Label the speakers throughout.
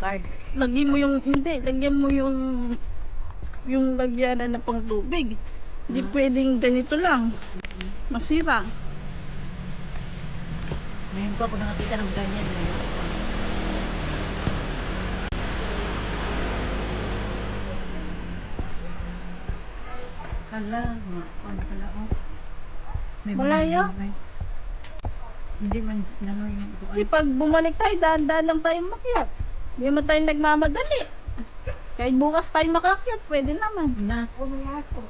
Speaker 1: card.
Speaker 2: Lagyan mo yung, hindi, lagyan mo yung lagyanan na pang tubig. Hindi pwedeng ganito lang. Masira.
Speaker 1: Ngayon po ako nakakita ng ganyan. Hala, ano pala oh.
Speaker 2: Malayo?
Speaker 1: Hindi man yung
Speaker 2: Kasi pag bumalik tayo, daan-daan lang tayo makyat. Hindi mo tayo nagmamadali. Kahit bukas tayo makakyat, pwede naman.
Speaker 1: Nako, may aso.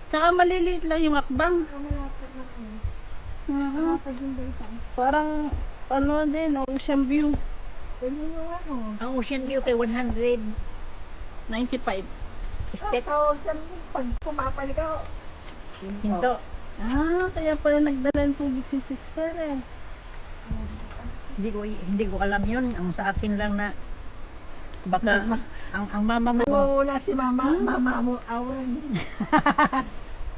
Speaker 2: Tsaka maliliit lang yung akbang. Parang, ano din, ocean view.
Speaker 1: Ang Ocean View kay 195
Speaker 2: 95.
Speaker 1: steps.
Speaker 3: Pag pumapalik ako,
Speaker 1: Hinto.
Speaker 2: Kaya pala nagdala ng tubig si sister eh.
Speaker 1: Hindi ko alam yun. Ang sa akin lang na baka ang mama mo.
Speaker 3: wala si mama, mama mo, awan.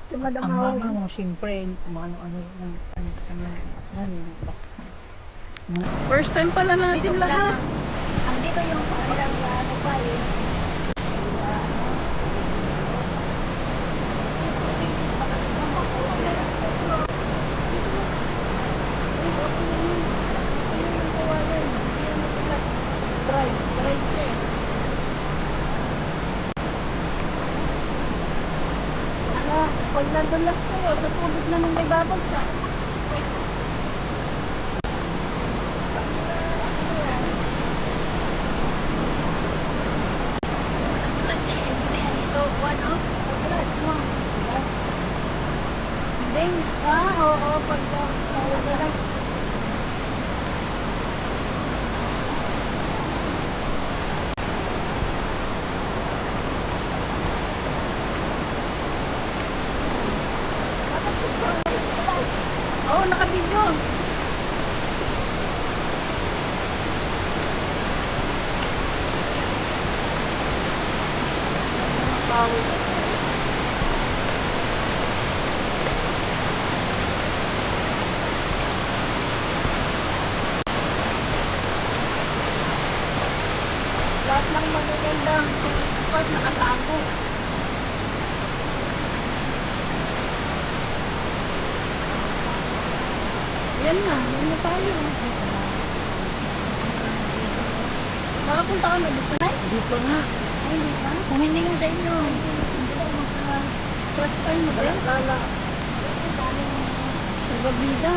Speaker 3: Si Madam
Speaker 1: Ang mama
Speaker 3: Awan.
Speaker 1: mo, siyempre, ano,
Speaker 2: First time pala natin lahat.
Speaker 3: Andito yung parang ano pa eh.
Speaker 2: Pag nadulas kayo, sa tubig na nung may babagsak. Oo, pag nadulas. Oo, nakabidyo. Lahat ng magagandang spot nakatago. Yan na tayo. Nakapunta ka na dito na?
Speaker 1: Hindi pa nga.
Speaker 2: Ay, hindi pa.
Speaker 1: Kung hindi nga sa inyo.
Speaker 2: First time mo din?
Speaker 3: Lala.
Speaker 2: Sa Gabida.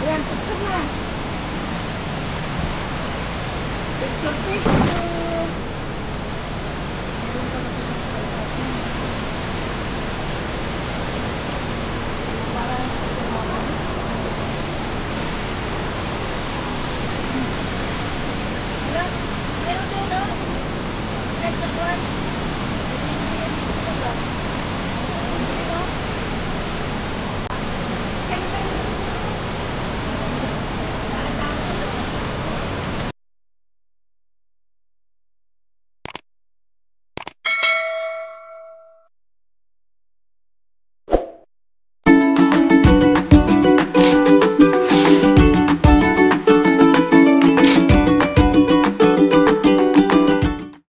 Speaker 3: Ayan, picture na.
Speaker 2: Picture, picture.